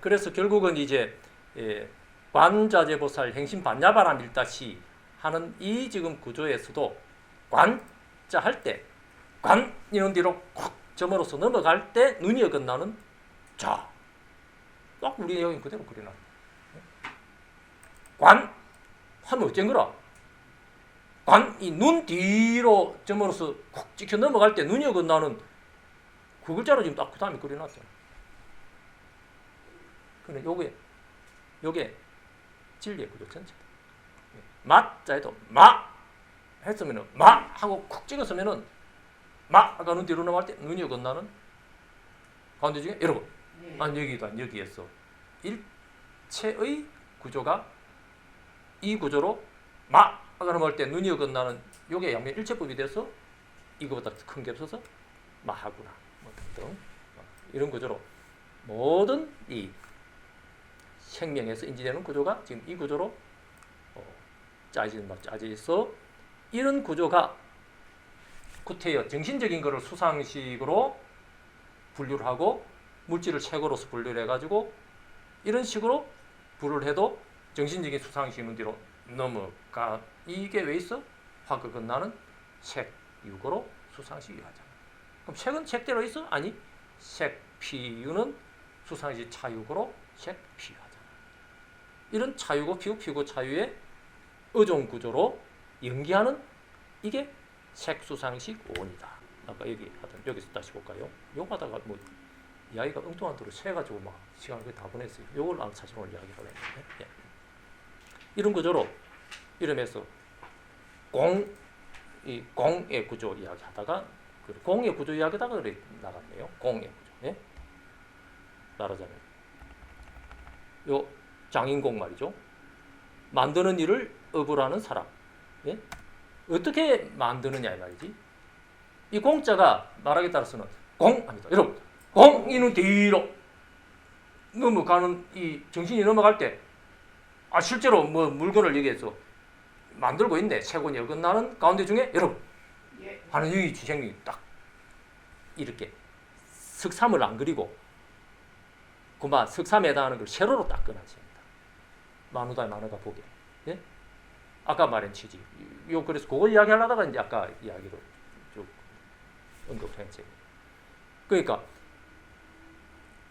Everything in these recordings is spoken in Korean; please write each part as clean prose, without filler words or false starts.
그래서 결국은 이제 관자재보살 행신 반야바람 일다시 하는 이 지금 구조에서도 관자 할 때 관 이런 뒤로 콱 점으로서 넘어갈 때 눈이 어긋나는 자. 딱 우리 여기 그대로 그려놔. 관 하면 어쩐 거라? 관 이 눈 뒤로 점으로서 콱 찍혀 넘어갈 때 눈이 어긋나는 그 글자로 지금 딱 그 다음에 그려놨잖아. 그래 요게 진리의 구조 전체다. 맞자에도 마 했으면은 마 하고 쿡 찍었으면은 마가 눈 뒤로 넘어갈 때 눈이 어긋나는 가운데 중에 여러분 여기도 여기에서 일체의 구조가 이 구조로 마가 넘어갈 때 눈이 어긋나는 요게 양면 일체법이 돼서 이거보다 큰 게 없어서 마하구나 뭐 등등 이런 구조로 모든 이 생명에서 인지되는 구조가 지금 이 구조로 짜져서 이런 구조가 구태여 정신적인 것을 수상식으로 분류를 하고 물질을 체고로서 분류를 해가지고 이런 식으로 분류를 해도 정신적인 수상식은 뒤로 넘어가. 이게 왜 있어? 화가 끝나는 색, 유고로 수상식이 하잖아. 그럼 색은 색대로 있어? 아니, 색, 피유는 수상식 차유고로 색, 피유 하잖아. 이런 차유고 피유, 피유고 차유의 어종 구조로 연기하는 이게 색수상식 오온이다. 아까 여기서 다시 볼까요? 요거 하다가 뭐 이야기가 엉뚱한 대로 새가지고 막 시간을 거의 다 보냈어요. 요걸 사실 오늘 이야기하려고 했는데 예. 이런 구조로 이러면서 공의 구조 이야기하다가 공의 구조 이야기하다가 나갔네요. 공의 구조. 예? 말하자면 요 장인공 말이죠. 만드는 일을 업으라는 사람. 예? 어떻게 만드느냐 이 말이지. 이 공자가 말하기에 따라서는 공합니다. 여러분, 공이는 뒤로 넘어가는 이 정신이 넘어갈 때 실제로 뭐 물건을 여기에서 만들고 있네. 세곤이 어긋나는 가운데 중에 여러분 하는 여기 주생명이 딱 이렇게 석삼을 안 그리고 그만 석삼에 해당하는 걸 세로로 딱 끊어집니다. 만우다의 만우가 보게. 예? 아까 말한 취지. 그래서 그걸 이야기하려다가 이제 아까 이야기로 쭉 언급했지. 그러니까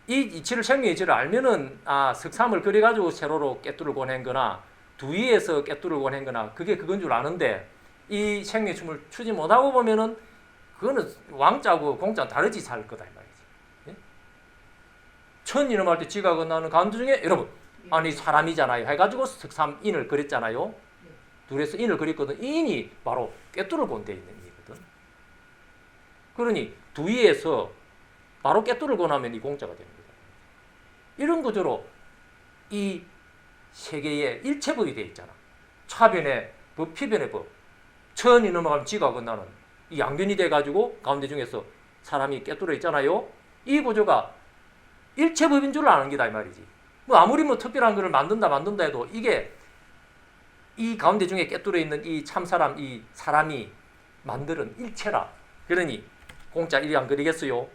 이 이치를 생명의 이치를 알면은 석삼을 그려가지고 세로로 깨뚫을 권한 거나 두 위에서 깨뚫을 권한 거나 그건 줄 아는데 이 생명의 춤을 추지 못하고 보면은 그거는 왕자하고 공자는 다르지 살 거다 이 말이지. 예? 천인을 할 때 지가 건너는 가운데 중에 여러분 아니 사람이잖아요 해가지고 석삼인을 그렸잖아요. 둘에서 인을 그렸거든. 이 인이 바로 깨뚫을 권돼 있는 인이거든. 그러니 두 위에서 바로 깨뚫을 권하면 이 공자가 되는 거다. 이런 구조로 이 세계에 일체법이 되어 있잖아. 차변의 법, 피변의 법. 천이 넘어가면 지가 건너는 이 양변이 돼가지고 가운데 중에서 사람이 깨뚫어 있잖아요. 이 구조가 일체법인 줄 아는 게다 이 말이지. 뭐 아무리 뭐 특별한 것을 만든다 해도 이게 이 가운데 중에 깨뚫어 있는 이 참사람, 이 사람이 만드는 일체라. 그러니 공자 이리 안 그리겠어요?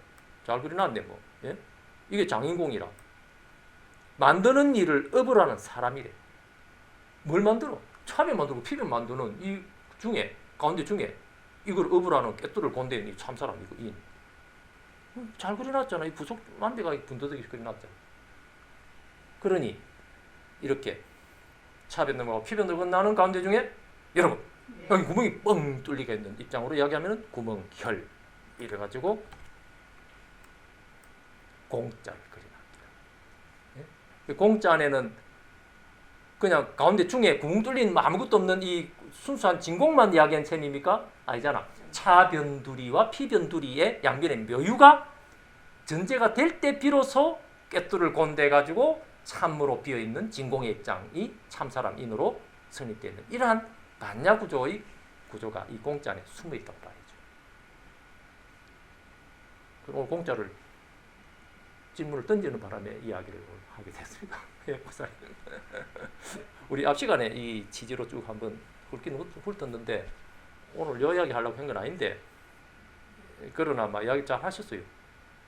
잘 그려놨네 뭐. 예? 이게 장인공이라. 만드는 일을 업으라는 사람이래. 뭘 만들어? 참에 만들고 피변 만드는 이 중에 가운데 중에 이걸 업으라는 깨뚫을 건데 이 참사람 이거 인. 잘 그려놨잖아. 이 부속 만대가 분더덕이 그려놨잖아. 그러니 이렇게 차변 넘어가고 피변 건너는 가운데 중에 여러분 여기 구멍이 뻥 뚫리게 있는 입장으로 이야기하면 구멍혈 이래가지고 공자를 그려놨다. 예? 공자 안에는 그냥 가운데 중에 구멍 뚫린 아무것도 없는 이 순수한 진공만 이야기한 셈입니까? 아니잖아. 차변두리와 피변두리의 양변의 묘유가 전제가 될 때 비로소 깨뚫을 곤대가지고 참으로 비어있는 진공의 입장이 참사람인으로 성립되어 있는 이러한 반야구조의 구조가 이 공자 안에 숨어있단 말이죠. 오늘 공자를 질문을 던지는 바람에 이야기를 하게 됐습니다. 우리 앞 시간에 이 취지로 쭉 한번 훑었는데 오늘 요 이야기 하려고 한 건 아닌데 그러나 막 이야기 잘 하셨어요.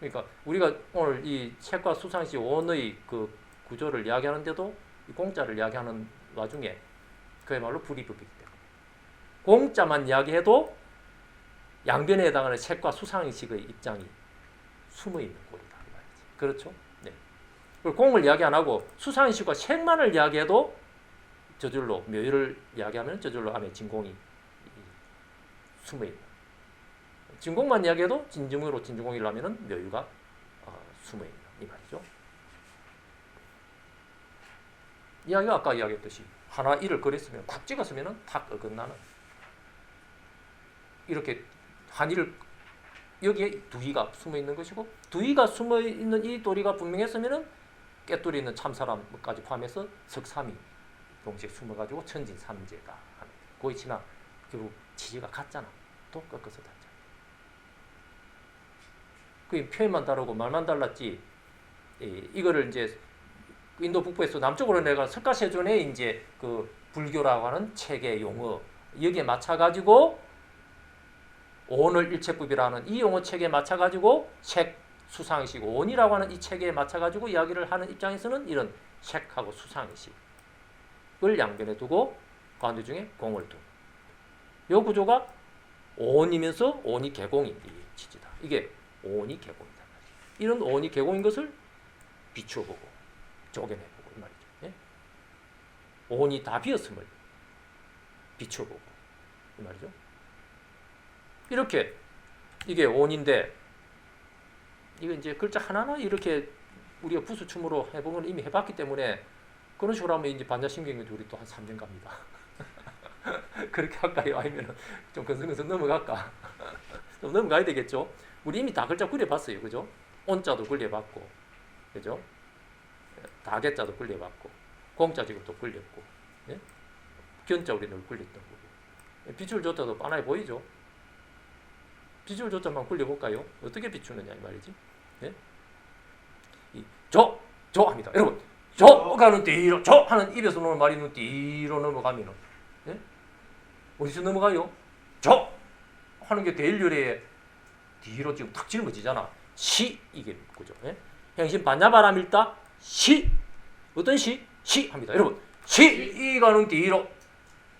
그러니까 우리가 오늘 이 책과 수상시 원의 그 구조를 이야기하는데도 이 공자를 이야기하는 와중에 그야말로 불이법이기 때문에 공자만 이야기해도 양변에 해당하는 책과 수상식의 입장이 숨어 있는 꼴이다 이 말이지. 그렇죠? 네. 그리고 공을 이야기 안 하고 수상식과 책만을 이야기해도 저절로 묘유를 이야기하면 저절로 안에 진공이 숨어 있는. 진공만 이야기해도 진중으로 진중공이라면은 묘유가 숨어 있는 이 말이죠. 이야기가 아까 이야기했듯이 하나 일을 그렸으면 쿡 찍었으면은 탁 어긋나는 이렇게 한일을 여기에 두이가 숨어 있는 것이고 두이가 숨어 있는 이 도리가 분명했으면은 깨뚫이 있는 참사람까지 포함해서 석삼이 동시에 숨어가지고 천진삼재가 하는 거의 지나 결국 취지가 같잖아. 또 꺾어서 달자. 그 표현만 다르고 말만 달랐지. 이거를 이제 인도 북부에서 남쪽으로 내가 석가세존에 이제 그 불교라고 하는 체계 용어 여기에 맞춰가지고 오늘 일체법이라는 이 용어 체계에 맞춰가지고 책 수상식 온이라고 하는 이 체계에 맞춰가지고 이야기를 하는 입장에서는 이런 책하고 수상식을 양변에 두고 가운데 중에 공을 둔. 이 구조가 온이면서 온이 개공인 이 취지다. 이게 온이 개공이다. 이런 온이 개공인 것을 비추어보고 쪼개내보고 이 말이죠. 예? 온이 다 비었음을 비추어보고 이 말이죠. 이렇게 이게 온인데 이거 이제 글자 하나하나 이렇게 우리가 부수춤으로 해보면 이미 해봤기 때문에 그런 식으로 하면 이제 반자신경이 우리 또 한 3년 갑니다. 그렇게 할까요? 아니면 좀 건성건성 넘어갈까? 좀 넘어가야 되겠죠? 우리 이미 다 글자 그려봤어요. 그죠? 온자도 그려봤고, 그죠? 다개자도 그려봤고, 공자 지금 또 그렸고, 예? 견자 우리 늘 그렸던 거고. 비주얼 조자도 뻔하게 보이죠? 비주얼 조자만 그려볼까요? 어떻게 비추느냐 이 말이지? 예? 이 저 합니다. 여러분, 저 가는 뒤로, 저 하는 입에서 나오는 말이 있는 뒤로 넘어가면은, 예? 어디서 넘어가요? 저 하는 게 대일률에 뒤로 지금 탁 짊어지잖아. 시 이게 그죠? 예? 행신 반야바람일다 시 어떤 시? 시 합니다. 여러분, 시 이 가는 뒤로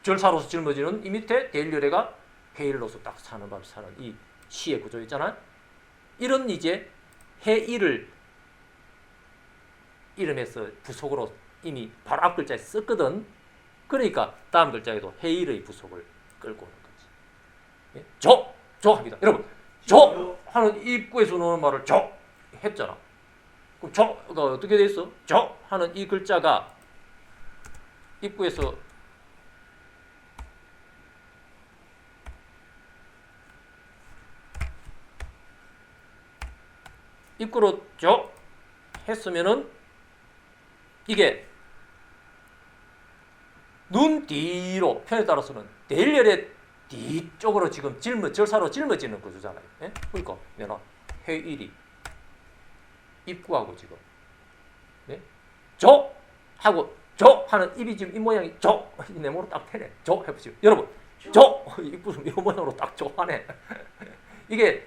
절사로서 짊어지는 이 밑에 대일률에가 해일로서 딱 사는 밥 사는 이 시의 구조 있잖아요. 이런 이제 해일을 이름에서 부속으로 이미 바로 앞 글자에 썼거든. 그러니까 다음 글자에도 해일의 부속을 끌고 오는 거지. 예? 저 합니다. 여러분, 저 하는 입구에서 나오는 말을 저 했잖아. 그럼 저가 어떻게 돼 있어? 저 하는 이 글자가 입구에서 입구로 저 했으면은 이게 눈 뒤로 편에 따라서는 대일열의 뒤쪽으로 지금 절사로 짊어지는 구조잖아요. 예? 그러니까 내가 해일이 입구하고 지금 예? 저 하고 저 하는 입이 지금 이 모양이 저 네모로 딱 패네. 저 해보시죠. 여러분, 저 입구 이 모양으로 딱 저 하네. 이게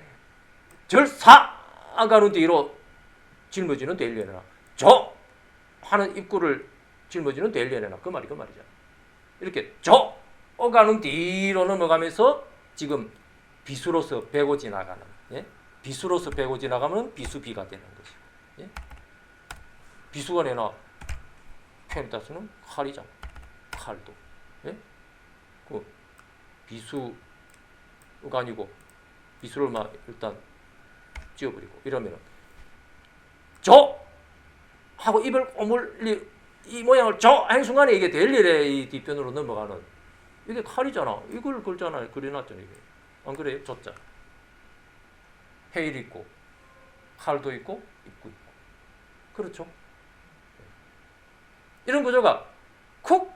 절사가는 뒤로 짊어지는 대일열이나 저 하는 입구를 짊어지는 대일열이나 그 말이잖아. 이렇게 저 가는 뒤로 넘어가면서 지금 비수로서 배고 지나가는, 예? 비수로서 배고 지나가면 비수비가 되는 것이고, 예? 비수가 내나 표현에 따라서는 칼이잖아. 칼도, 예? 그 비수가 아니고 비수를 막 일단 찧어버리고 이러면은 저 하고 입을 오물리 이 모양을 저 하는 순간에 이게 대일열의 이 뒤편으로 넘어가는 이게 칼이잖아. 이걸 글자나 그려놨잖아. 이게 안 그래요? 조자 해일 있고 칼도 있고 입구 있고 그렇죠? 이런 구조가 쿡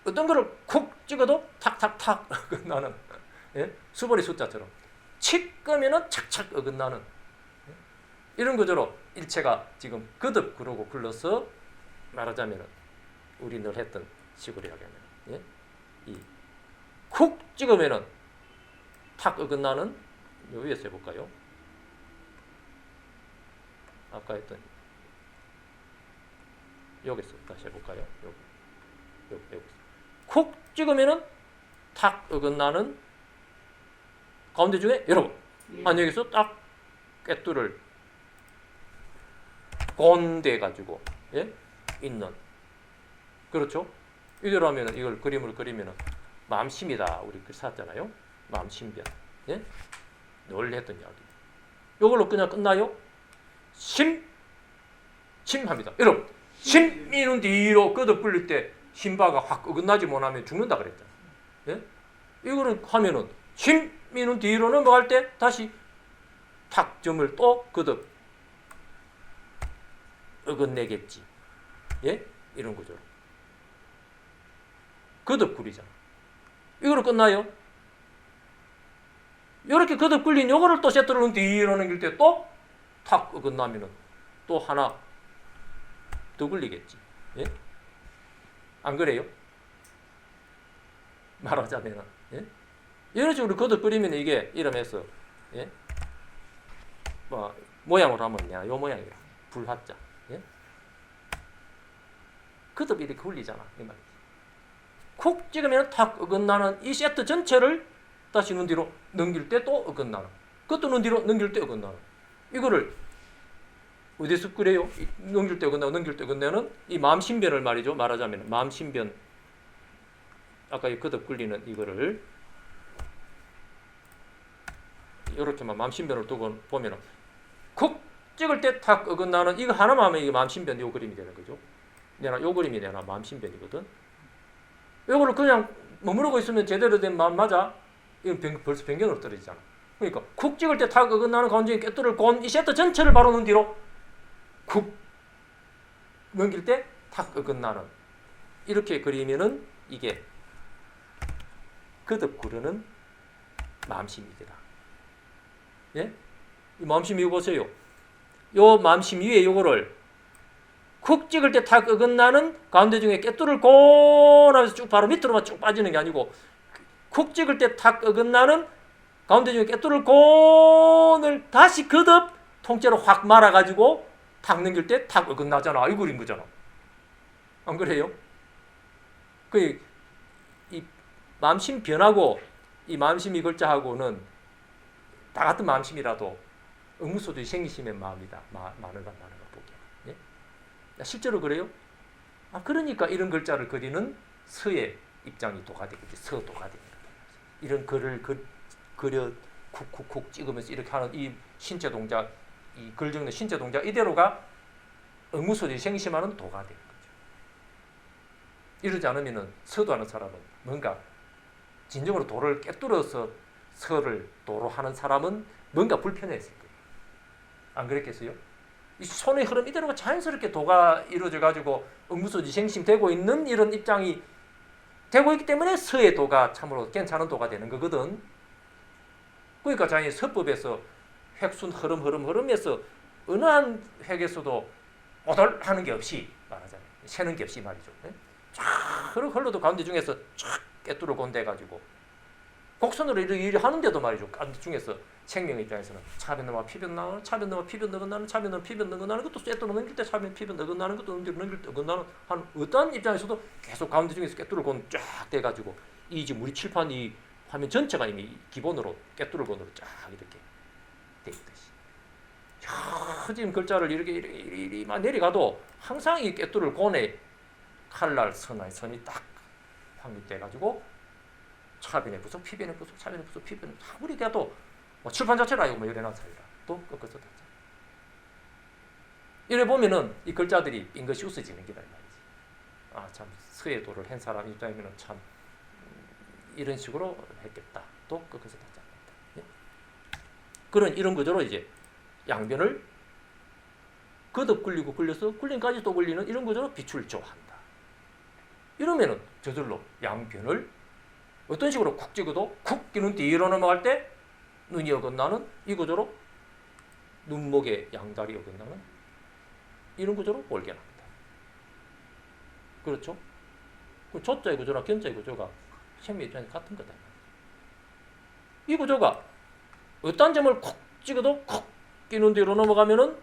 어떤 거를 쿡 찍어도 탁탁탁 어긋나는, 예? 수벌이 숫자처럼 칙 끄면은 착착 어긋나는, 예? 이런 구조로 일체가 지금 거듭 그러고 굴러서 말하자면은 우리 늘 했던 식으로 이야기하면, 예? 이 쿡 찍으면은 탁 어긋나는 요 위에서 해볼까요? 아까 했던 여기서 다시 해볼까요? 여기 콕 찍으면은 탁 어긋나는 가운데 중에 여러분 여기서 딱 꿰뚫을 곤대 가지고 있는 그렇죠? 이대로 하면은 이걸 그림을 그리면은 마음심이다 우리 글 샀잖아요. 마음심변 늘 했던 이야기. 이걸로 그냥 끝나요? 심합니다. 여러분 심미는 뒤로 끄덕 굴릴 때 심바가 확 어긋나지 못하면 죽는다 그랬잖아요. 이거를 하면은 심미는 뒤로 넘어갈 때 다시 탁 점을 또 끄덕 어긋내겠지. 이런 거죠. 끄덕 굴리잖아. 이거로 끝나요? 이렇게 끄덕 굴린 요거를 또 세트를 뒤로 넘길 때 또 탁 어긋나면은 또 하나 더 굴리겠지. 안 그래요? 말하자면 이런 식으로 끄덕거리면 이게 이러면서 뭐 모양으로 하면 그냥 요 모양이에요. 불화자. 끄덕 이렇게 굴리잖아 이 말이지. 콕 찍으면 탁 어긋나는 이 세트 전체를 다시 눈 뒤로 넘길 때 또 어긋나는. 그것도 눈 뒤로 넘길 때 어긋나는. 이거를 어디서 그래요? 넘길 때 어긋나고 넘길 때 어긋나는 이 마음신변을 말이죠. 말하자면 마음신변 아까 이 끄덕 굴리는 이거를 이렇게만 마음신변을 두고 보면은 콕 찍을 때 탁 어긋나는 이거 하나만 하면 이게 마음신변 요 그림이 되는 거죠. 내가 요 그림이 내가 마음신변이거든. 요거를 그냥 머무르고 있으면 제대로 된 마음 맞아? 이건 벌써 변경으로 떨어지잖아. 그러니까 쿡 찍을 때 탁 어긋나는 가운데 꿰뚫을 곤 이 세트 전체를 바로 눈 뒤로 쿡 넘길 때 탁 어긋나는 이렇게 그리면은 이게 거듭 구르는 마음심이더라. 이 마음심 이거 보세요. 요 마음심 위에 요거를 쿡 찍을 때 탁 어긋나는 가운데 중에 꿰뚫을 곤 하면서 쭉 바로 밑으로만 쭉 빠지는 게 아니고 쿡 찍을 때 탁 어긋나는 가운데 중에 꿰뚫을 곤을 다시 거듭 통째로 확 말아가지고 탁 넘길 때 탁 어긋나잖아. 이 그린 거잖아. 안 그래요? 이 마음심 변하고 이 마음심 이 글자하고는 다 같은 마음심이라도 응무소득이 생기시면 마음이다. 많은가 보기에. 실제로 그래요? 그러니까 이런 글자를 그리는 서의 입장이 도가 되겠지. 서도가 됩니다. 이런 글을 그려 쿡쿡쿡 찍으면서 이렇게 하는 이 신체 동작, 이 글 적는 신체 동작 이대로가 응무소득이 생기시면은 도가 되는 거죠. 이러지 않으면은 서도하는 사람은 뭔가 진정으로 도를 꿰뚫어서 서를 도로 하는 사람은 뭔가 불편했을 거예요. 안 그랬겠어요? 이 손의 흐름 이대로가 자연스럽게 도가 이루어져 가지고 응무소지 생심되고 있는 이런 입장이 되고 있기 때문에 서의 도가 참으로 괜찮은 도가 되는 거거든. 그러니까 자기 서법에서 획순 흐름에서 어느 한 획에서도 오돌하는 게 없이 말하자면 새는 게 없이 말이죠. 쫙 흘러도 가운데 중에서 쫙 꿰뚫어 곤대 가지고 곡선으로 이렇게 하는데도 말이죠. 가운데 중에서 생명 입장에서는 차변 넘어 피변 나오는 차변 넘어 피변 어긋나는 차변 넘어 피변 어긋나는 것도 꿰뚫어 넘길 때 차변 피변 어긋나는 것도 넘길 때 어긋나는 한 어떤 입장에서도 계속 가운데 중에서 꿰뚫어 곤 쫙 돼 가지고 이 지금 우리 칠판 이 화면 전체가 이미 기본으로 꿰뚫어 곤으로 쫙 이렇게 돼 있듯이. 지금 글자를 이렇게 내려가도 항상 이 꿰뚫을 곤에 칼날 선이 딱 확립돼 가지고 차변의 부속, 피변의 부속, 차변의 부속, 피변의 부속 아무리 돼도 칠판 자체라 이거 열애난 사이라 또 꺾어서 되죠. 이래 보면은 이 글자들이 빙긋이 웃어지는 게다 말이지. 참 서의 도를 한 사람 입장이면은 참 이런 식으로 했겠다. 또 꺾어서 되지 않는다. 그런 이런 구조로 이제 양변을 거듭 굴리고 굴려서 굴림까지 또 굴리는 이런 구조로 빛을 조한다. 이러면은 저절로 양변을 어떤 식으로 쿡 찍어도 쿡 끼는 뒤로 넘어갈 때 눈이 어긋나는 이 구조로 눈목의 양다리 어긋나는 이런 구조로 볼게 납니다. 그렇죠? 조자의 구조나 견자의 구조가 생명 입장에서 같은 거다. 이 구조가 어떤 점을 쿡 찍어도 쿡 끼는 뒤로 넘어가면은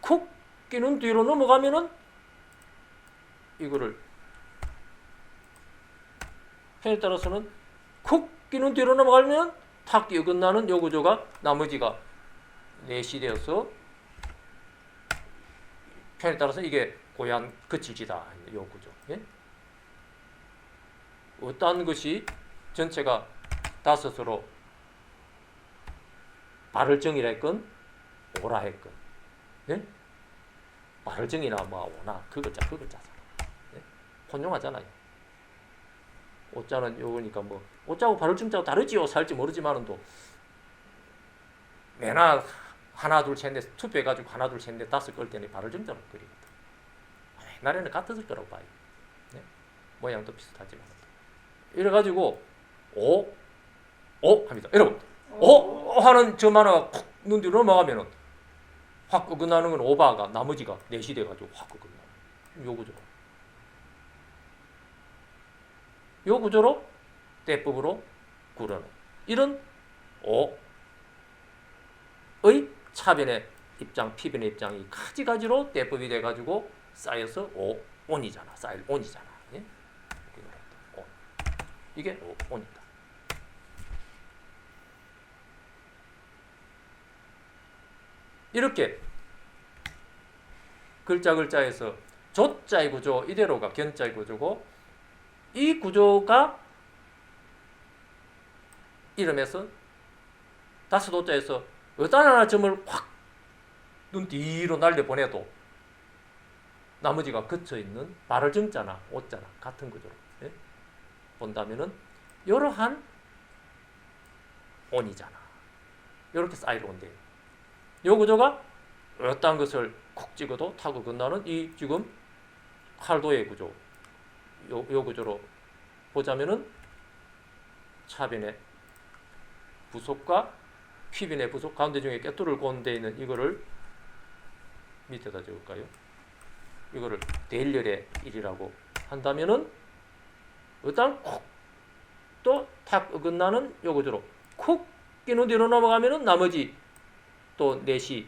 쿡 끼는 뒤로 넘어가면은 이거를 편에 따라서는 쿡 끼는 뒤로 넘어가면 탁 어긋나는 요 구조가 나머지가 넷이 되어서 편에 따라서 이게 고얀 거칠지다. 요 구조. 예? 어떠한 것이 전체가 다섯으로 발을정이라 했건 오라 했건 예? 발을정이나 뭐 오나 그 글자잖아. 예? 혼용하잖아요. 오자는 요거니까 뭐 오자고 발을정자고 다르지요. 살지 모르지만은 또 매나 하나 둘 셋 넷 투표해가지고 하나 둘 셋 넷 다섯 걸 때는 발을정자로 그리거든. 옛날에는 같았을 거라고 봐요. 네? 모양도 비슷하지만 이래가지고 오 합니다. 여러분 오 하는 저 만화가 콕 눈 뒤로 넘어가면은 확 어긋나는 건 오바가 나머지가 넷이 돼가지고 확 어긋나는 요 구조로 요 구조로 대법으로 구르는 이런 오의 차변의 입장, 피변의 입장이 가지가지로 대법이 돼가지고 쌓여서 온이잖아. 쌓일 온이잖아. 예? 온. 이게 온이다. 이렇게 글자에서 조자의 구조 이대로가 견자의 구조고 이 구조가 이름에서 다섯 오자에서 어떤 하나 점을 확 눈 뒤로 날려보내도 나머지가 그쳐있는 발을 정자나 오자나 같은 구조로 예? 본다면은 이러한 온이잖아. 이렇게 쌓일 온대요. 이 구조가 어떤 것을 콕 찍어도 타고 건너는 이 지금 칼도의 구조 요 구조로 보자면은 차변의 부속과 피변의 부속 가운데 중에 꿰뚫을 꼰데 있는 이거를 밑에다 적을까요? 이거를 대일렬의 1이라고 한다면은 일단 콕또탁 어긋나는 요 구조로 콕 끼는 뒤로 넘어가면은 나머지 또 넷이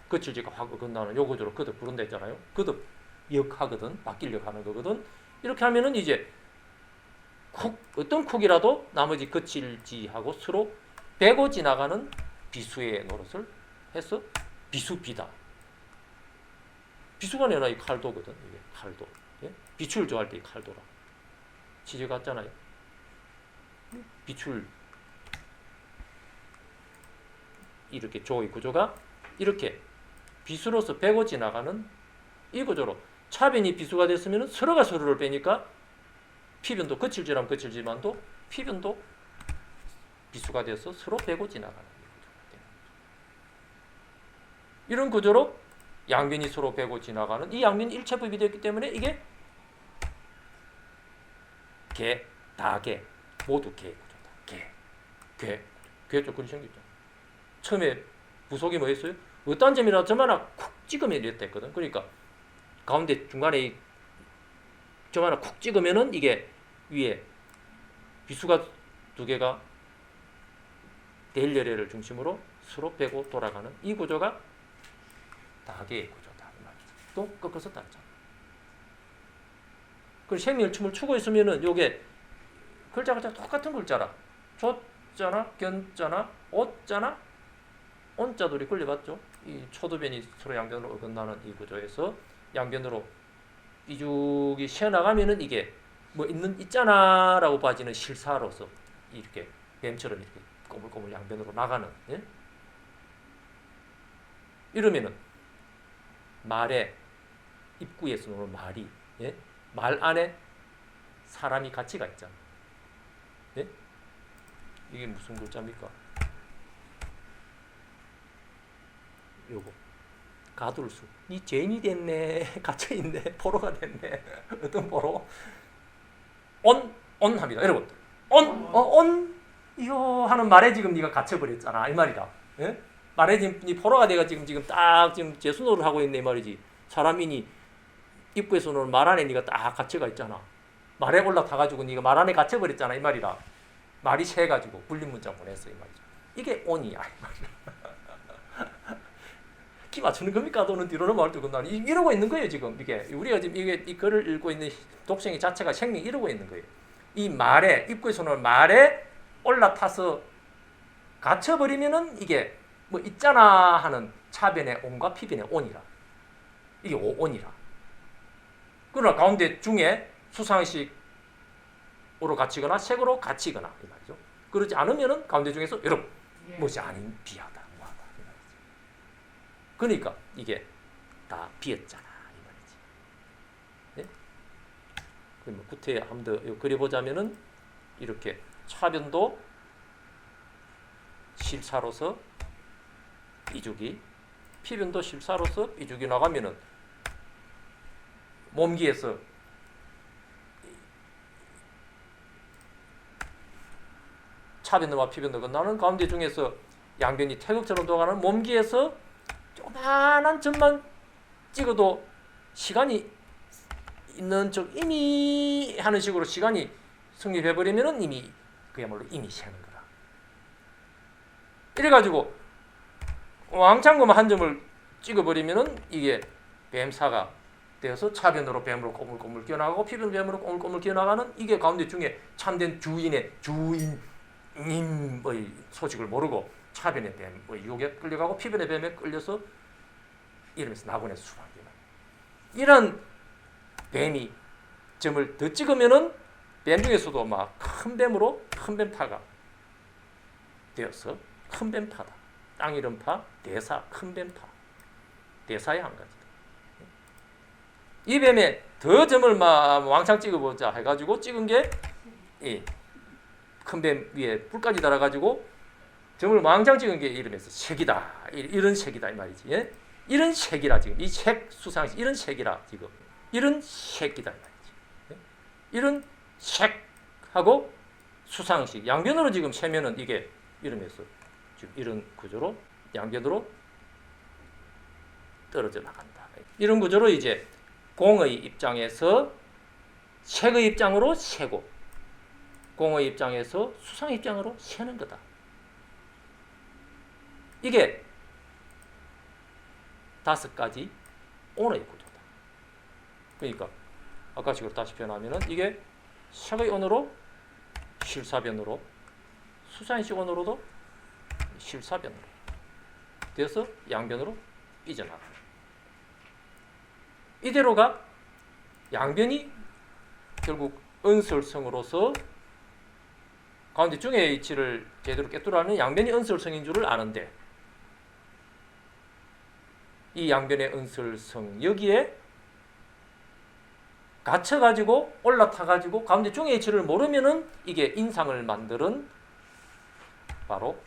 거칠지가 확 어긋나는 요 구조로 거듭 부른다 했잖아요. 거듭 역하거든. 바뀌려고 하는 거거든. 이렇게 하면은 이제 콕 어떤 콕이라도 나머지 거칠지하고 서로 베고 지나가는 비수의 노릇을 해서 비수비다. 비수가 내나 이 칼도거든. 이게 칼도. 예? 비출 좋아할 때 이 칼도라. 취재 같잖아요. 비출 이렇게 조의 구조가 이렇게 비수로서 베고 지나가는 이 구조로 차변이 비수가 됐으면 서로가 서로를 빼니까 피변도 거칠지라면 거칠지만도 피변도 비수가 돼서 서로 베고 지나가는 이런 구조로 양변이 서로 베고 지나가는 이 양변이 일체법이 되었기 때문에 이게 개, 다개 모두 개 구조다. 개 조건이 생겼죠. 처음에 부속이 뭐였어요? 어떤 점이라도 점 하나 쿡 찍으면 이랬다 했거든. 그러니까 가운데 중간에 점 하나 쿡 찍으면은 이게 위에 비수가 두 개가 대일열애를 중심으로 서로 빼고 돌아가는 이 구조가 다개의 구조다. 또 꺾어서 따르잖아. 그리고 생멸춤을 추고 있으면은 요게 글자가 똑같은 글자라. 조자나 견자나 오자나 온자들이 걸려봤죠. 이 초두변이 서로 양변으로 어긋나는 이 구조에서 양변으로 이죽이 쉬어나가면은 이게 뭐 있잖아라고 봐지는 실사로서 이렇게 뱀처럼 이렇게 꼬물꼬물 양변으로 나가는 예? 이러면은 말의 입구에서 오는 말이 예? 말 안에 사람이 가치가 있잖아. 예? 이게 무슨 글자입니까? 요거 가둘수. 이 죄인이 됐네. 갇혀있네. 포로가 됐네. 어떤 포로? 온 합니다. 여러분 온 이거 하는 말에 지금 네가 갇혀버렸잖아 이 말이다. 예? 말에 지금 네 포로가 내가 지금 딱 지금 재수노를 하고 있네 이 말이지. 사람이니 입구에서 오는 말 안에 네가 딱 갇혀가 있잖아. 말에 올라타가지고 네가 말 안에 갇혀버렸잖아 이 말이다. 말이 새가지고 불린 문자 보냈어 이 말이죠. 이게 온이야 이 말이야. 키 맞추는 겁니까? 또는 뒤로는 말도 건너는 이러고 있는 거예요 지금 이게 우리가 지금 이게 이 글을 읽고 있는 독생이 자체가 생명이 이러고 있는 거예요. 이 말에 입구에서 나오는 말에 올라타서 갇혀버리면은 이게 뭐 있잖아 하는 차변의 온과 피변의 온이라 이게 온이라. 그러나 가운데 중에 수상식으로 갇히거나 색으로 갇히거나 이 말이죠. 그렇지 않으면은 가운데 중에서 여러분 무엇이 아닌 비하다. 그러니까 이게 다 비었잖아 이 말이지. 네? 그럼 구태에 한 번 더 그려보자면은 이렇게 차변도 실사로서 이주기, 피변도 실사로서 이주기 나가면은 몸기에서 차변도와 피변도 건너는 가운데 중에서 양변이 태극처럼 돌아가는 몸기에서 조그만한 점만 찍어도 시간이 있는 쪽 이미 하는 식으로 시간이 성립해버리면은 이미 그야말로 이미 새는 거다. 이래가지고 왕창고만 한 점을 찍어버리면은 이게 뱀사가 되어서 차변으로 뱀으로 꼬물꼬물 기어나가고 피변 뱀으로 꼬물꼬물 기어나가는 이게 가운데 중에 참된 주인님의 소식을 모르고 차변의 뱀 유혹에 끌려가고 피변의 뱀에 끌려서 이러면서 낙원의 수박이 이런 뱀이 점을 더 찍으면은 뱀 중에서도 막 큰 뱀으로 큰 뱀파가 되어서 큰 뱀파다. 땅 이름 파, 대사, 큰 뱀파. 대사의 한 가지다. 이 뱀에 더 점을 막 왕창 찍어보자 해가지고 찍은 게 이 큰 뱀 위에 뿔까지 달아가지고 점을 왕창 찍은 게 이러면서 색이다. 이런 색이다 이 말이지. 예? 이런 색이라 지금 이 색 수상식 이런 색이라 지금 이런 색이다 이 말이지. 예? 이런 색하고 수상식 양변으로 지금 세면은 이게 이러면서 지금 이런 구조로 양변으로 떨어져 나간다. 이런 구조로 이제 공의 입장에서 색의 입장으로 세고 공의 입장에서 수상의 입장으로 세는 거다. 이게 5가지 온의 구조다. 그러니까 아까식으로 다시 표현하면은 이게 색의 온으로 실사변으로 수상식 온으로도 실사변으로 되어서 양변으로 삐져나가는 이대로가 양변이 결국 은설성으로서 가운데 중의 이치를 제대로 꿰뚫어하는 양변이 은설성인 줄을 아는데 이 양변의 은설성 여기에 갇혀가지고 올라타가지고 가운데 중의 이치를 모르면은 이게 인상을 만드는 바로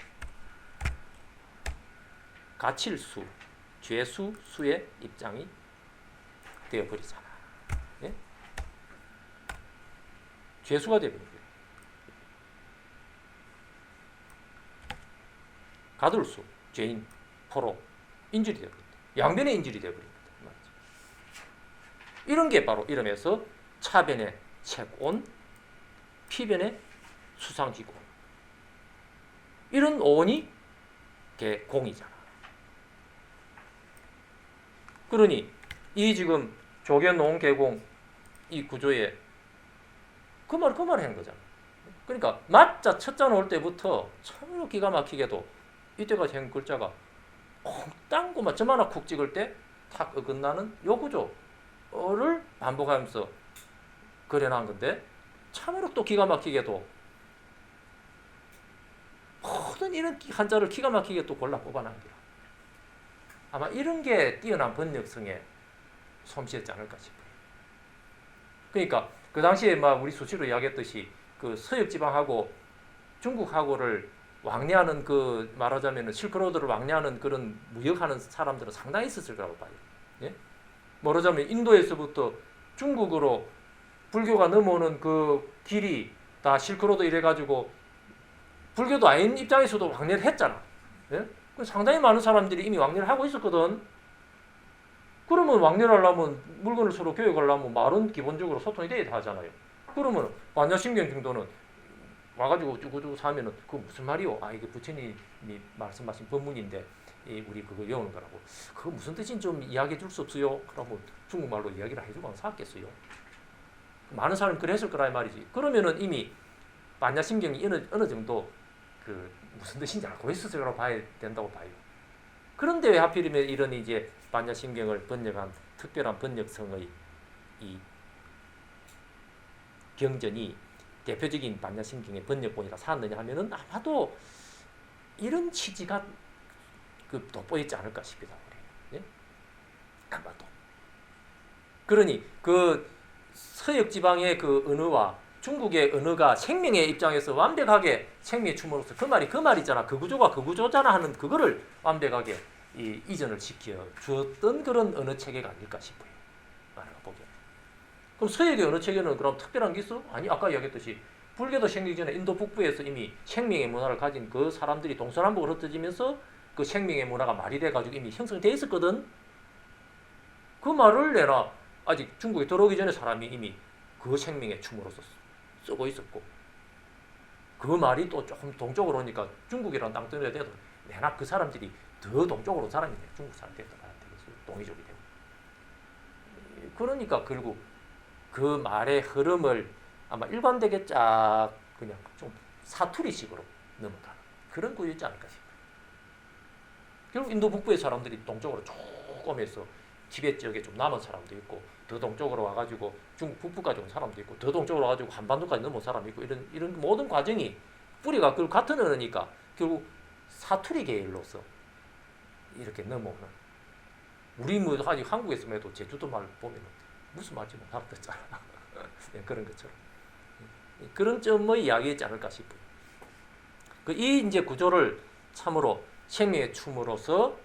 가칠수, 죄수, 수의 입장이 되어버리잖아. 예? 죄수가 되어버린 거예요. 가둘수, 죄인, 포로, 인질이 되어버린다. 양변의 인질이 되어버린다. 이런 게 바로 이러면서 차변의 색온, 피변의 수상지고 이런 온이 공이잖아. 그러니 이 지금 조견 개공 이 구조에 그 말을 하는 거잖아. 그러니까 맞자 첫자 나올 때부터 참으로 기가 막히게도 이때까지 한 글자가 콩땅고만 점 하나 쿡 찍을 때 탁 어긋나는 요 구조를 반복하면서 그려놓은 건데 참으로 또 기가 막히게도 모든 이런 한자를 기가 막히게 또 골라 뽑아놓은 거야. 아마 이런 게 뛰어난 번역성의 솜씨였지 않을까 싶어요. 그러니까 그 당시에 막 우리 수시로 이야기했듯이 그 서역 지방하고 중국하고를 왕래하는 그 말하자면은 실크로드를 왕래하는 그런 무역하는 사람들은 상당히 있었을 거라고 봐요. 예? 말하자면 인도에서부터 중국으로 불교가 넘어오는 그 길이 다 실크로드 이래가지고 불교도 아닌 입장에서도 왕래를 했잖아. 예? 상당히 많은 사람들이 이미 왕래를 하고 있었거든. 그러면 왕래를 하려면 물건을 서로 교역하려면 말은 기본적으로 소통이 돼야 하잖아요. 그러면 반야심경 정도는 와가지고 쭈구쭈구 사면은 그거 무슨 말이요? 아 이게 부처님이 말씀하신 법문인데 우리 그거 외우는 거라고. 그거 무슨 뜻인지 좀 이야기해 줄 수 없어요? 그러면 중국말로 이야기를 해주고 사겠어요. 많은 사람이 그랬을 거라 이 말이지. 그러면은 이미 반야심경이 어느 정도 그 무슨 뜻인지 알고 있었으라고 봐야 된다고 봐요. 그런데 왜 하필이면 이런 이제 반야심경을 번역한 특별한 번역성의 이 경전이 대표적인 반야심경의 번역본이라 삼느냐 하면은 아마도 이런 취지가 돋보였지 않을까 싶기도 하고 그래요. 예? 아마도. 그러니 그 서역 지방의 그 언어와 중국의 언어가 생명의 입장에서 완벽하게 생명의 춤으로서 그 말이잖아. 그 구조가 그 구조잖아 하는 그거를 완벽하게 이전을 시켜 주었던 그런 언어 체계가 아닐까 싶어요. 말해가 보기에. 그럼 서역의 언어 체계는 그럼 특별한 게 있어? 아니 아까 이야기했듯이 불교도 생기기 전에 인도 북부에서 이미 생명의 문화를 가진 그 사람들이 동서남북으로 흩어지면서 그 생명의 문화가 말이 돼가지고 이미 형성돼 있었거든. 그 말을 내가 아직 중국에 들어오기 전에 사람이 이미 그 생명의 춤으로서 쓰고 있었고 그 말이 또 조금 동쪽으로 오니까 중국이라는 땅덩어리가 돼도 내나 그 사람들이 더 동쪽으로 사람이 돼. 중국 사람들이 동이족이 되고 그러니까 결국 그 말의 흐름을 아마 일관되게 쫙 그냥 좀 사투리식으로 넘어가는 그런 구조였지 않을까 싶어요. 결국 인도 북부의 사람들이 동쪽으로 쭉 오면서 티베트 지역에 좀 남은 사람도 있고 더 동쪽으로 와가지고 중국 북부까지 온 사람도 있고 더 동쪽으로 와가지고 한반도까지 넘어온 사람이 있고 이런 모든 과정이 뿌리가 그 같은 언어니까 결국 사투리 계열로서 이렇게 넘어오는 우리 뭐 아직 한국에서 해도 제주도 말 보면 무슨 말인지 못 알아듣잖아. 그런 것처럼 그런 점의 이야기였지 않을까 싶어요. 이 이제 구조를 참으로 생명의 춤으로서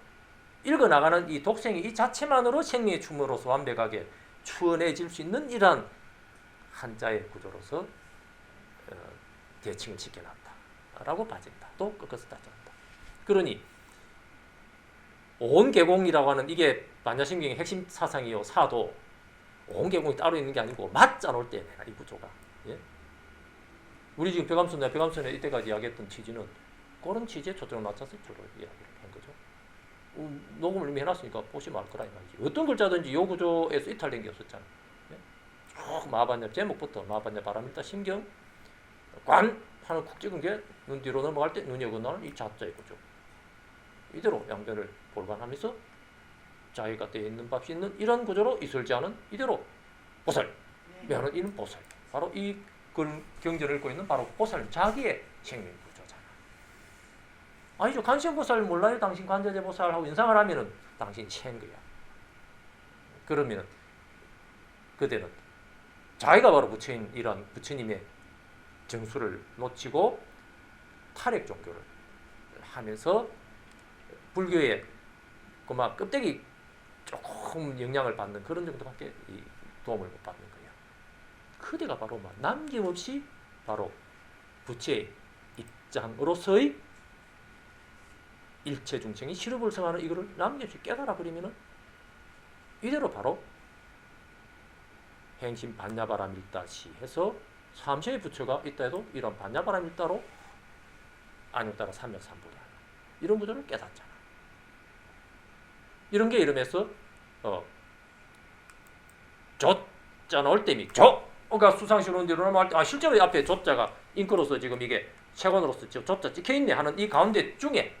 읽어나가는 이 독생이 이 자체만으로 생명의 춤으로서 완벽하게 추원해질 수 있는 이러한 한자의 구조로서 대칭을 지켜놨다라고 봐진다. 또 끝끝을 따져간다. 그러니 오온계공이라고 하는 이게 반야심경의 핵심 사상이요. 사도 오온계공이 따로 있는 게 아니고 맞자 놓을 때 이 구조가. 예? 우리 지금 벽암선에 이때까지 이야기했던 취지는 그런 취지에 초점을 맞춰서 주로 이야기를 한 거죠. 녹음을 이미 해놨으니까 보시면 알 거라 이 말이지. 어떤 글자든지 이 구조에서 이탈된 게 없었잖아. 쭉 마반야 제목부터 마반야 바람일다 심경 관 하는 쿡 찍은 게 눈 뒤로 넘어갈 때 눈이 어긋나는 이 자자의 구조. 이대로 양변을 볼관하면서 자기가 떼어 있는 밥이 있는 이런 구조로 이설지하는 이대로 보살. 면은 이는 보살. 바로 이 경전을 읽고 있는 바로 보살 자기의 생명 구조잖아. 아니죠. 관세음보살 몰라요? 당신 관세제보살하고 인상을 하면은 당신이 체인 거야. 그러면은 그대는 자기가 바로 부처인 이런 부처님의 정수를 놓치고 탈핵 종교를 하면서 불교의 그만 껍데기 조금 영향을 받는 그런 정도밖에 도움을 못 받는 거예요. 그대가 바로 남김없이 바로 부처의 입장으로서의 일체 중생이 실효불성하는 이거를 남김없이 깨달아 버리면은 이대로 바로 행심 반야바라밀다시 해서 삼세의 부처가 있다 해도 이런 반야바라밀다로 안욕따라 삼맥삼보다 이런 구조를 깨닫잖아. 이런 게 이름에서 조자 넣을 때미 조가 수상시로 뒤로 넘어갈 때 실제로 앞에 조자가 잉크로서 지금 이게 색원으로서 지금 조자 찍혀있네 하는 이 가운데 중에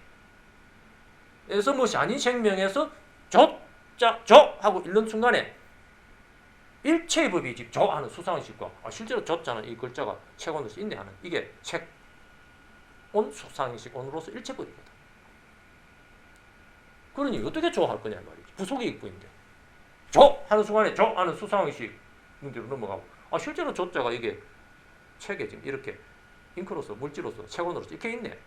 에서 무엇이 아닌 생명에서 조자 조 하고 읽는 순간에 일체의 법이 즉 조 하는 수상식과 실제로 조자는 이 글자가 책원으로서 있네 하는 이게 책온 수상식 온으로서 일체법이거든. 그러니 어떻게 조 할 거냐 말이지. 부속이 익부인데 조 하는 순간에 조 하는 수상식 눈뒤로 넘어가고 실제로 조자가 이게 책에 지금 이렇게 잉크로서 물질로서 책원으로서 이렇게 있네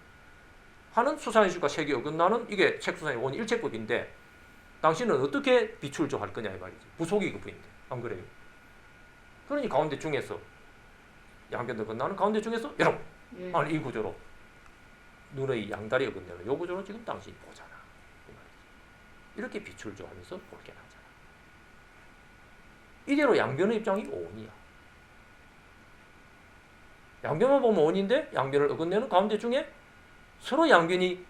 하는 수상식과 책이 어긋나는 이게 책 수상의 원 일체법인데 당신은 어떻게 비추를 조 할 거냐 이 말이지. 부속이 익부인데 안 그래요? 그러니 가운데 중에서 양변도 건너는 가운데 중에서 여러분 이 구조로 눈의 양다리 어긋내는 이 구조로 지금 당신이 보잖아. 이렇게 빛을 조하면서 볼게 나잖아. 이대로 양변의 입장이 오온이야. 양변만 보면 원인데 양변을 어긋내는 가운데 중에 서로 양변이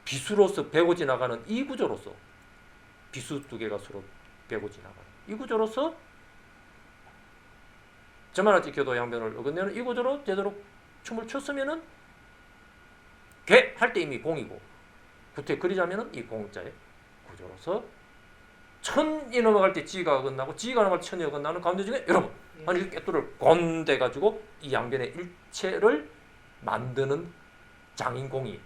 비수로서 베고 지나가는 이 구조로서 비수 두 개가 서로 베고 지나가는 이 구조로서 점 하나 찍혀도 양변을 어긋내는 이 구조로 제대로 춤을 췄으면은 개 할 때 이미 공이고 구태 그리자면은 이 공자의 구조로서 천이 넘어갈 때 지가 어긋나고 지가 넘어갈 때 천이 어긋나는 가운데 중에 여러분 아니 이 꿰뚫을 건대 가지고 이 양변의 일체를 만드는 장인공이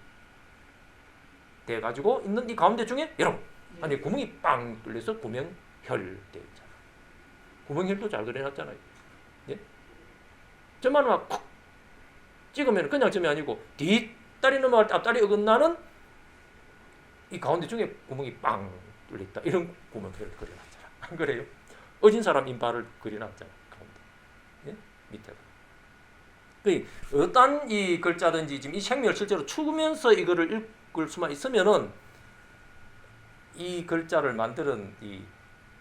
돼 가지고 있는 이 가운데 중에 여러분 아니 구멍이 빵 뚫려서 구명혈 돼 있잖아. 구멍혈도 잘 그려놨잖아요. 예? 점 하나만 쿡 찍으면 그냥 점이 아니고 뒷다리 넘어갈 때 앞다리 어긋나는 이 가운데 중에 구멍이 빵 뚫려있다. 이런 구멍혈을 그려놨잖아. 안 그래요? 어진 사람 인발을 그려놨잖아. 가운데. 예? 밑에다. 어떤 이 글자든지 지금 이 생명을 실제로 추구면서 이거를 읽을 수만 있으면은 이 글자를 만드는 이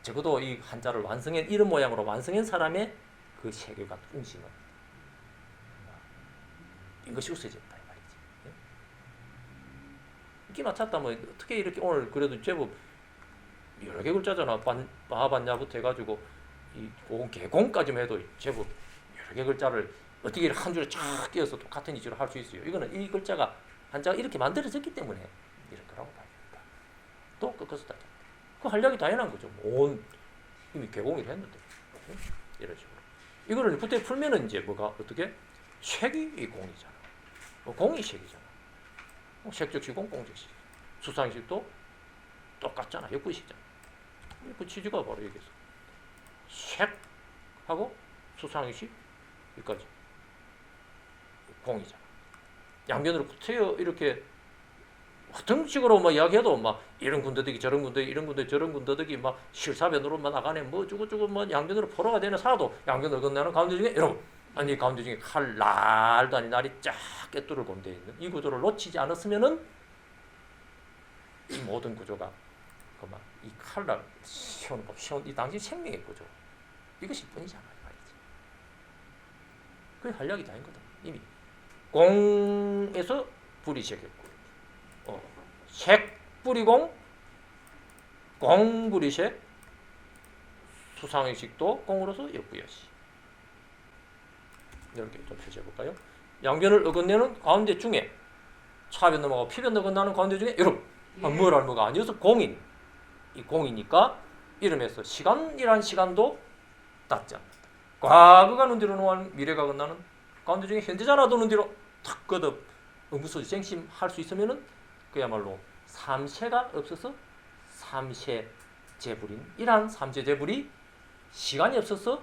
적어도 이 한자를 완성한 이런 모양으로 완성한 사람의 그 세계관 운신은 이것이 우세졌다 이 말이지. 예? 이게 맞췄다면 어떻게 이렇게 오늘 그래도 제법 여러 개 글자잖아. 바하반야부터 해가지고 이 개공까지만 해도 제법 여러 개 글자를 어떻게 한 줄에 쫙 끼워서 똑같은 이치로 할 수 있어요. 이거는 이 글자가 한자가 이렇게 만들어졌기 때문에 이런 거라고 봐야 됩니다. 또 꺾어서 따져. 그 한량이 당연한 거죠. 이미 개공을 했는데 이런 식으로. 이거를 그때 풀면은 이제 뭐가 어떻게 색이 공이잖아. 공이 색이잖아. 색적시공, 공적시. 수상식도 똑같잖아. 역구식이잖아. 그 취지가 바로 여기서 색하고 수상식 여기까지 공이잖아. 양변으로 붙여 이렇게 어떤 식으로 뭐 이야기해도 막 이런 군더더기 저런 군더더기 이런 군더더기 저런 군더더기 막 실사변으로만 나가네 뭐 주고주고 뭐 양변으로 포로가 되는 살아도 양변을 건너는 가운데 중에 여러분 아니 가운데 중에 칼 날도 아니 날이 쫙 꿰뚫을 건데 있는 이 구조를 놓치지 않았으면은 이 모든 구조가 그만 이 칼날 시원 이 당시 생명의 구조 이것이 뿐이잖아 이 말이지. 그게 한량이 다인 거다 이미 공에서 불이 시작했고. 색 뿌리공, 공 뿌리색, 수상의식도 공으로서 역부여시. 이렇게 좀 표시해볼까요? 양변을 어긋내는 가운데 중에 차변 넘어가고 피변 어긋나는 가운데 중에 여러분 뭘 알모가 아니어서 공인 이 공이니까 이름에서 시간이란 시간도 닿지 않는다. 과거가 눈 뒤로 놓은 미래가 어긋나는 가운데 중에 현재자나 도는 뒤로 탁 걷어 응부소지 생심할 수 있으면은 그야말로 삼세가 없어서 삼세제불인 이러한 삼세제불이 시간이 없어서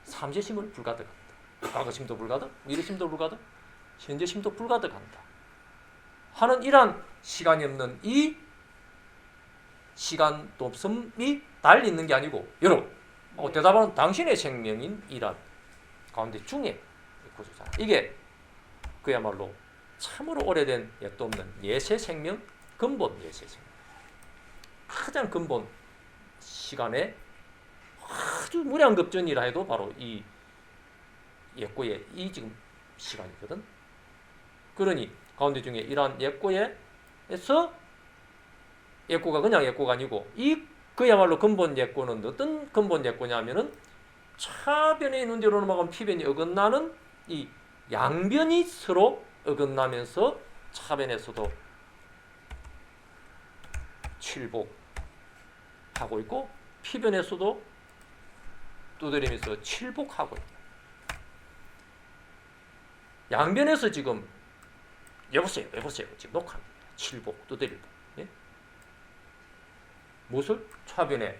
삼세심을 불가득한다. 과거심도 불가득, 미래심도 불가득, 현재심도 불가득한다. 하는 이러한 시간이 없는 이 시간도 없음이 달리 있는 게 아니고 여러분 대답은 당신의 생명인 이란 가운데 중에 구조잖아. 이게 그야말로 참으로 오래된 옛도 없는 예세 생명, 근본 예세 생명. 가장 근본 시간에 아주 무량급전이라 해도 바로 이 옛고의 이 지금 시간이거든. 그러니 가운데 중에 이러한 옛고에서 옛고가 그냥 옛고가 아니고 이 그야말로 근본 옛고는 어떤 근본 옛고냐면은 차변에 있는 대로 넘어가면 피변이 어긋나는 이 양변이 서로 어긋나면서 차변에서도 칠복하고 있고 피변에서도 두드리면서 칠복하고 있다. 양변에서 지금 여보세요 지금 녹화합니다. 칠복 두드리고 예? 무엇을? 차변의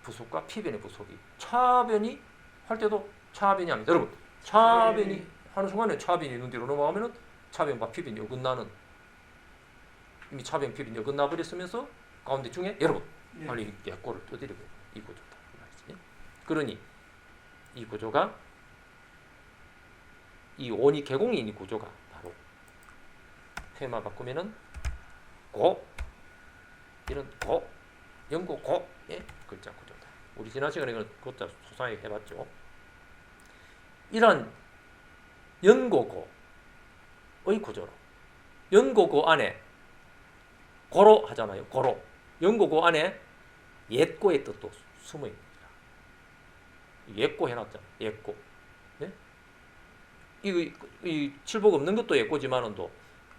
부속과 피변의 부속이 차변이 할 때도 차변이 아닙니다. 여러분 차변이 하는 순간에 차변이 있는 뒤로 넘어가면은 차변과 피변이 어긋나는 이미 차변 피변이 어긋나 버렸으면서 가운데 중에 여러분 빨리 약골을 두드리고 이 구조다 말이지. 그러니 이 구조가 이 원이 개공인 이 구조가 바로 테마 바꾸면은 고 이런 고 영고 고의 글자 구조다. 우리 지난 시간에 그것도 소상하게 해봤죠. 이런 연고고의 구조로 연고고 안에 고로 하잖아요. 고로 연고고 안에 옛고의 뜻도 숨어 있습니다. 옛고 해놨잖아요. 옛고. 네? 이 칠복 없는 것도 옛고지만은도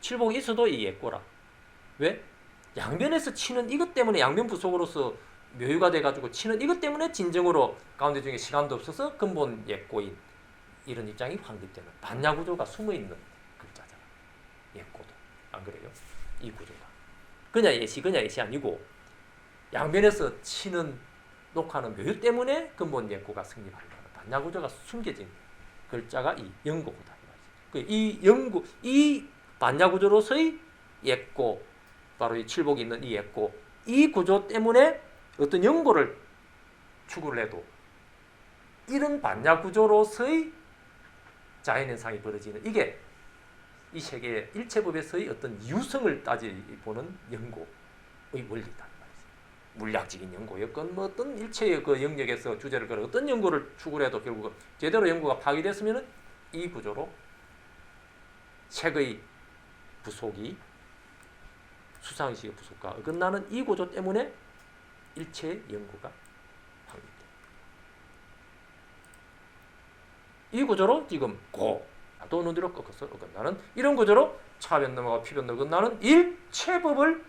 칠복이 있어도 이 옛고라. 왜? 양변에서 치는 이것 때문에 양변 부속으로서 묘유가 돼가지고 치는 이것 때문에 진정으로 가운데 중에 시간도 없어서 근본 옛고인 이런 입장이 확립되는 반야구조가 숨어있는 글자잖아. 옛고도. 안 그래요? 이 구조가. 그냥 예시 아니고 양변에서 치는 녹화는 묘유 때문에 근본 옛고가 승립한다. 반야구조가 숨겨진 글자가 이 연고구다. 이 반야구조로서의 옛고, 바로 이 칠복이 있는 이 옛고, 이 구조 때문에 어떤 연고를 추구를 해도 이런 반야구조로서의 자연현상이 벌어지는 이게 이 세계의 일체법에서의 어떤 유성을 따져보는 연고의 원리다. 물리학적인 연고였건 뭐 어떤 일체의 그 영역에서 주제를 걸어 어떤 연고를 추구를 해도 결국 제대로 연고가 파괴됐으면 이 구조로 책의 부속이 수상식의 부속과 어긋나는 이 구조 때문에 일체의 연고가 확립됩니다. 이 구조로 지금 또 눈뒤로 꺾어서 어긋나는 이런 구조로 차변 넘어가 피변 어긋나는 일체법을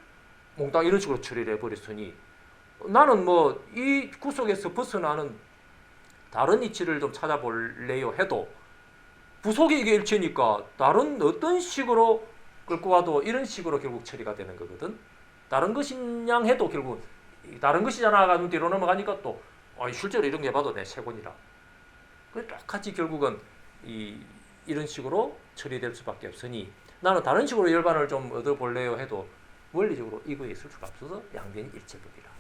몽땅 이런 식으로 처리를 해버렸으니 나는 뭐 이 구속에서 벗어나는 다른 이치를 좀 찾아볼래요 해도 부속이 이게 일체니까 다른 어떤 식으로 끌고 가도 이런 식으로 결국 처리가 되는 거거든. 다른 것이냐 해도 결국 다른 것이잖아 가는 뒤로 넘어가니까 또 실제로 이런 게 봐도 내 세곤이라. 똑같이 결국은 이런 식으로 처리될 수밖에 없으니 나는 다른 식으로 열반을 좀 얻어볼래요 해도 원리적으로 이거에 있을 수가 없어서 양변이 일체법이라.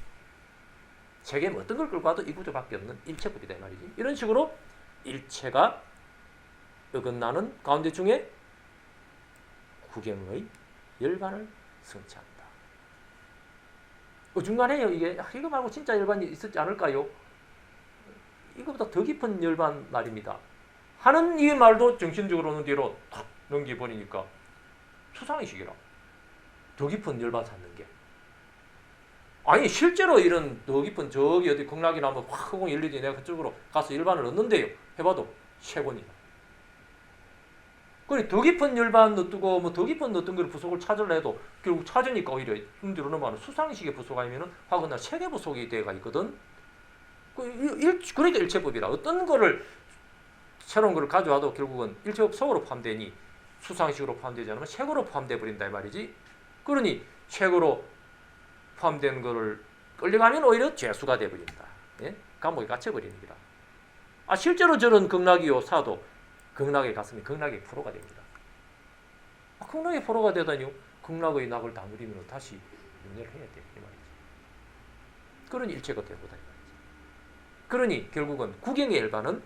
세계에 어떤 걸 끌고 와도 이 구조밖에 없는 일체법이다 이 말이지. 이런 식으로 일체가 어긋나는 가운데 중에 구경의 열반을 성취한다. 중간에요 이게 이거 말고 진짜 열반이 있었지 않을까요? 이거보다 더 깊은 열반 말입니다. 하는 이 말도 정신적으로는 뒤로 탁 넘겨버리니까 수상의식이라. 더 깊은 열반 찾는 게. 아니 실제로 이런 더 깊은 저기 어디 극락이나 뭐 확 허공이 열리지 내가 그쪽으로 가서 열반을 얻는데요. 해봐도 최곤이다. 그래 더 깊은 열반 넣두고 뭐 더 깊은 어떤 걸 부속을 찾으려 해도 결국 찾으니까 오히려 뒤로 넘어가는 수상의식의 부속 아니면은 화거나 세계 부속이 돼가 있거든. 그러니까 일체법이라. 어떤 거를 새로운 걸 가져와도 결국은 일체법 속으로 포함되니 수상식으로 포함되지 않으면 색으로 포함돼 버린다 이 말이지. 그러니 색으로 포함된 거를 끌려가면 오히려 죄수가 돼 버린다. 예? 감옥에 갇혀 버리는 거라. 실제로 저런 극락이요 사도 극락에 갔으면 극락의 프로가 됩니다. 극락의 프로가 되다니요. 극락의 낙을 다 누리면 다시 윤회를 해야 돼 이 말이지. 그러니 일체가 되고다 이 말이지. 그러니 결국은 구경의 일반은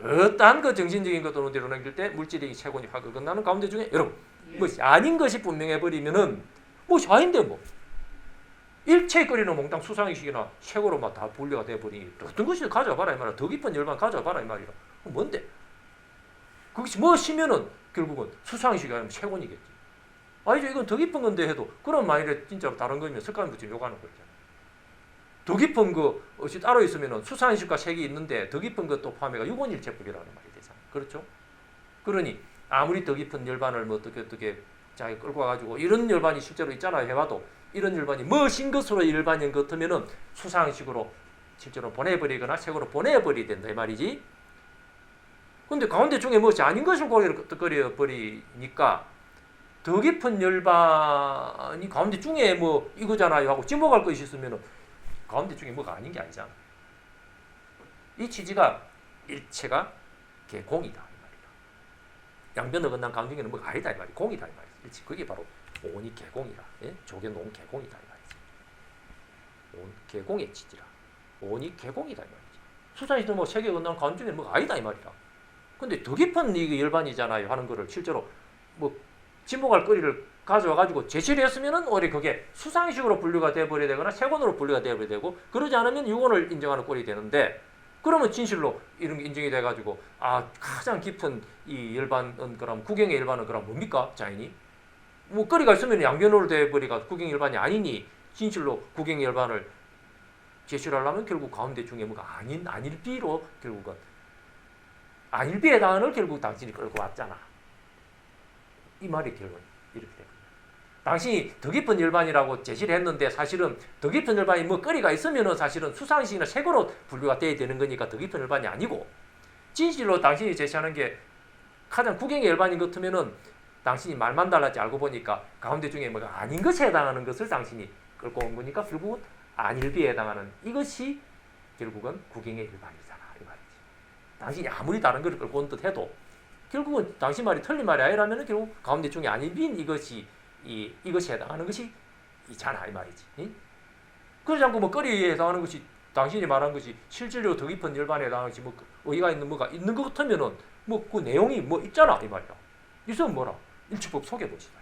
어떠한 그 정신적인 것으로 드러내길 때 물질이 세곤이 확 어긋나는 가운데 중에 여러분 뭐시 아닌 것이 분명해 버리면은 뭐시 아닌데 뭐 일체거리는 몽땅 수상의식이나 색으로 막 다 분류가 돼 버리니 어떤 것이 가져와봐라 이 말이야. 더 깊은 열반 가져와봐라 이 말이야. 뭔데? 그것이 무엇이면은 결국은 수상의식이 아니면 세곤이겠지. 아니죠 이건 더 깊은 건데 해도 그럼 만일에 진짜로 다른 거면 석가는 붙이 요구하는 거잖아. 더 깊은 거 어찌 따로 있으면은 수상의식과 색이 있는데 더 깊은 것도 포함해가 유본일체법이라는 말이 되잖아. 그렇죠? 그러니 아무리 더 깊은 열반을 뭐 어떻게 자기 끌고 와가지고 이런 열반이 실제로 있잖아요 해봐도 이런 열반이 무엇인 것으로 열반인 것 같으면은 수상식으로 실제로 보내버리거나 색으로 보내버리야 된다 이 말이지. 근데 가운데 중에 무엇이 아닌 것을 고려거려 버리니까 더 깊은 열반이 가운데 중에 뭐 이거잖아요 하고 지목할 것이 있으면은 가운데 중에 뭐가 아닌 게 아니잖아. 이 취지가 일체가 개공이다 이 말이야. 양변 어긋난 가운데 중에는 뭐가 아니다 이 말이야. 공이다 이 말이야. 일체 그게 바로 오니 개공이라. 예? 조견온 개공이다 이 말이지. 온 개공의 취지라. 오니 개공이다 이 말이지. 수산시도 뭐 세계 어긋난 가운데 중에는 뭐가 아니다 이 말이야. 근데 더 깊은 이 열반이잖아요 하는 거를 실제로 뭐 지목할 거리를 가져와가지고 제시를 했으면은 오히려 그게 수상식으로 분류가 돼버려야 되거나 세권으로 분류가 돼버려야 되고 그러지 않으면 유권을 인정하는 꼴이 되는데 그러면 진실로 이런 게 인정이 돼가지고 가장 깊은 이 일반은 그럼 국영의 일반은 그럼 뭡니까 자연이? 뭐 거리가 있으면 양변으로 돼버리가 국영의 일반이 아니니 진실로 국영의 일반을 제시하려면 결국 가운데 중에 뭐가 안일비로 결국은 안일비의 단을 결국 당신이 끌고 왔잖아. 이 말이 결국 이렇게 됩니다. 당신이 더 깊은 일반이라고 제시를 했는데 사실은 더 깊은 일반이 뭐 거리가 있으면은 사실은 수상식이나 색으로 분류가 돼야 되는 거니까 더 깊은 일반이 아니고 진실로 당신이 제시하는 게 가장 국영의 일반인 것 같으면은 당신이 말만 달랐지 알고 보니까 가운데 중에 뭐가 아닌 것에 해당하는 것을 당신이 끌고 온 거니까 결국은 안일비에 해당하는 이것이 결국은 국영의 일반이잖아 이 말이지. 당신이 아무리 다른 것을 끌고 온 듯 해도 결국은 당신 말이 틀린 말이 아니라면 결국 가운데 중에 안일비인 이것이 해당하는 것이 이잖아 이 말이지. 응? 그러지 않고 뭐 거리에 해당하는 것이 당신이 말한 것이 실질적으로 더 깊은 일반에 해당하는 것이 뭐 의의가 있는 뭐가 있는 것 같으면은 뭐 그 내용이 뭐 있잖아 이 말이야. 있으면 뭐라 일치법 속여보시다.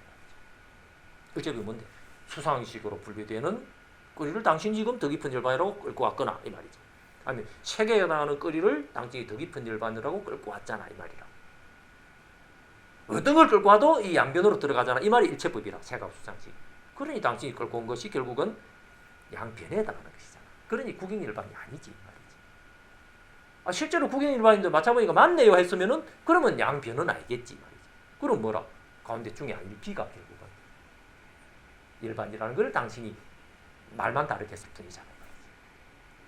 일체법이 뭔데? 수상식으로 분류되는 거리를 당신이 지금 더 깊은 일반이라고 끌고 왔거나 이 말이지. 아니면 색에 해당하는 거리를 당신이 더 깊은 일반이라고 끌고 왔잖아 이 말이야. 어떤 걸 끌고 와도 이 양변으로 들어가잖아. 이 말이 일체법이라 색하고 수상식. 그러니 당신이 끌고 온 것이 결국은 양변에 해당하는 것이잖아. 그러니 국영일반이 아니지 이 말이지. 실제로 국영일반인도 맞춰보니까 맞네요 했으면은 그러면 양변은 알겠지 이 말이지. 그럼 뭐라? 가운데 중에 안일비가 결국은 일반이라는 걸 당신이 말만 다르게 했을 뿐이잖아.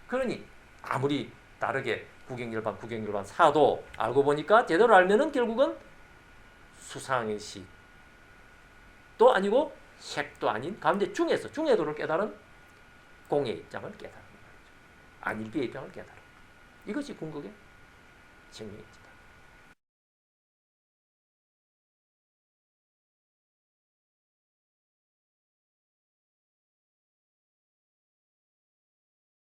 그러니 아무리 다르게 국영일반 사도 알고 보니까 제대로 알면은 결국은 수상의식 또 아니고 색도 아닌 가운데 중에도를 깨달은 공의 입장을 깨달은 거죠. 안일비의 입장을 깨달은 이것이 궁극의 증명이죠.